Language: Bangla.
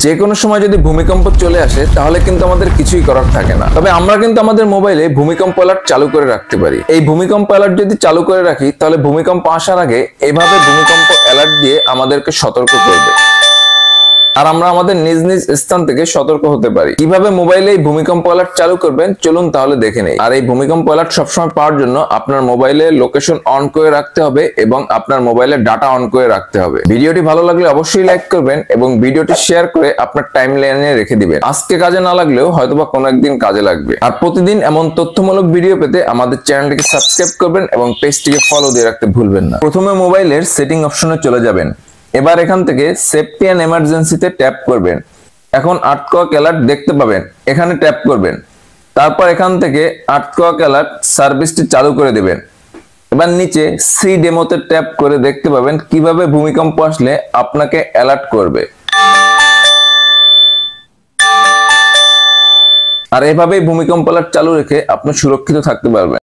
যে কোনো সময় যদি ভূমিকম্প চলে আসে তাহলে কিন্তু আমাদের কিছুই করার থাকে না। তবে আমরা কিন্তু আমাদের মোবাইলে ভূমিকম্প অ্যালার্ট চালু করে রাখতে পারি। এই ভূমিকম্প অ্যালার্ট যদি চালু করে রাখি তাহলে ভূমিকম্প আসার আগে এভাবে ভূমিকম্প অ্যালার্ট দিয়ে আমাদেরকে সতর্ক করবে, আর আমরা আমাদের নিজ নিজ স্থান থেকে সতর্ক হতে পারি। কিভাবে মোবাইলে এই ভূমিকম্প অ্যালার্ট চালু করবেন চলুন তাহলে দেখে নেই। আর এই ভূমিকম্প অ্যালার্ট সবসময় পাওয়ার জন্য আপনার মোবাইলে লোকেশন অন করে রাখতে হবে এবং আপনার মোবাইলে ডাটা অন করে রাখতে হবে। ভিডিওটি ভালো লাগলে অবশ্যই লাইক করবেন এবং ভিডিওটি শেয়ার করে আপনার টাইমলাইনে রেখে দিবেন। আজকে কাজে না লাগলেও হয়তোবা কোনো একদিন কাজে লাগবে। আর প্রতিদিন এমন তথ্যমূলক ভিডিও পেতে আমাদের চ্যানেলটিকে সাবস্ক্রাইব করবেন এবং পেজটিকে ফলো দিয়ে রাখতে ভুলবেন না। প্রথমে মোবাইলের সেটিং অপশনে চলে যাবেন। এবার এখান থেকে সেফটি এন্ড এমার্জেন্সিতে ট্যাপ করবেন। এখন আর্থকোয়াক অ্যালার্ট দেখতে পাবেন, এখানে ট্যাপ করবেন। তারপর এখান থেকে আর্থকোয়াক অ্যালার্ট সার্ভিসটি চালু করে দেবেন। এবার নিচে সি ডেমোতে ট্যাপ করে দেখতে পাবেন কিভাবে ভূমিকম্প আসলে আপনাকে অ্যালার্ট করবে। আর এভাবেই ভূমিকম্প অ্যালার্ট চালু রেখে আপনি সুরক্ষিত থাকতে পারবেন।